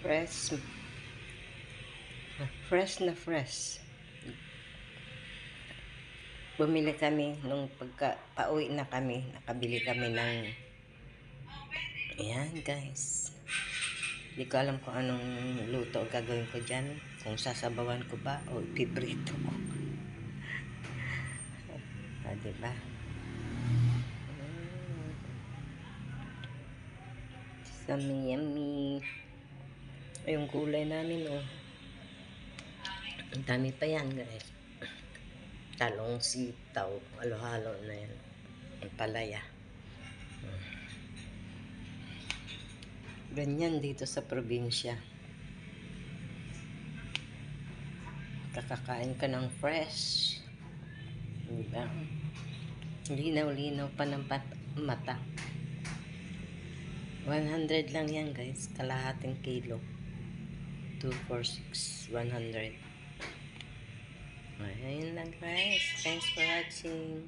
Fresh. Fresh na fresh. Bumili kami nung pauwi na kami. Nakabili kami ng ayan guys. Hindi ko alam kung anong luto gagawin ko dyan. Kung sasabawan ko ba o ipiprito ko. Diba? Yummy, yummy. Yung gulay namin, oh. Ang dami pa yan, guys. Talong, sitaw, halo-halo na yan. Ang palaya. Ganyan dito sa probinsya. Kakakain ka ng fresh. Diba? Linaw-linaw pa ng mata. 100 lang yan, guys. Kalahating kilo. 246, 100. Ayun lang, guys. Thanks for watching.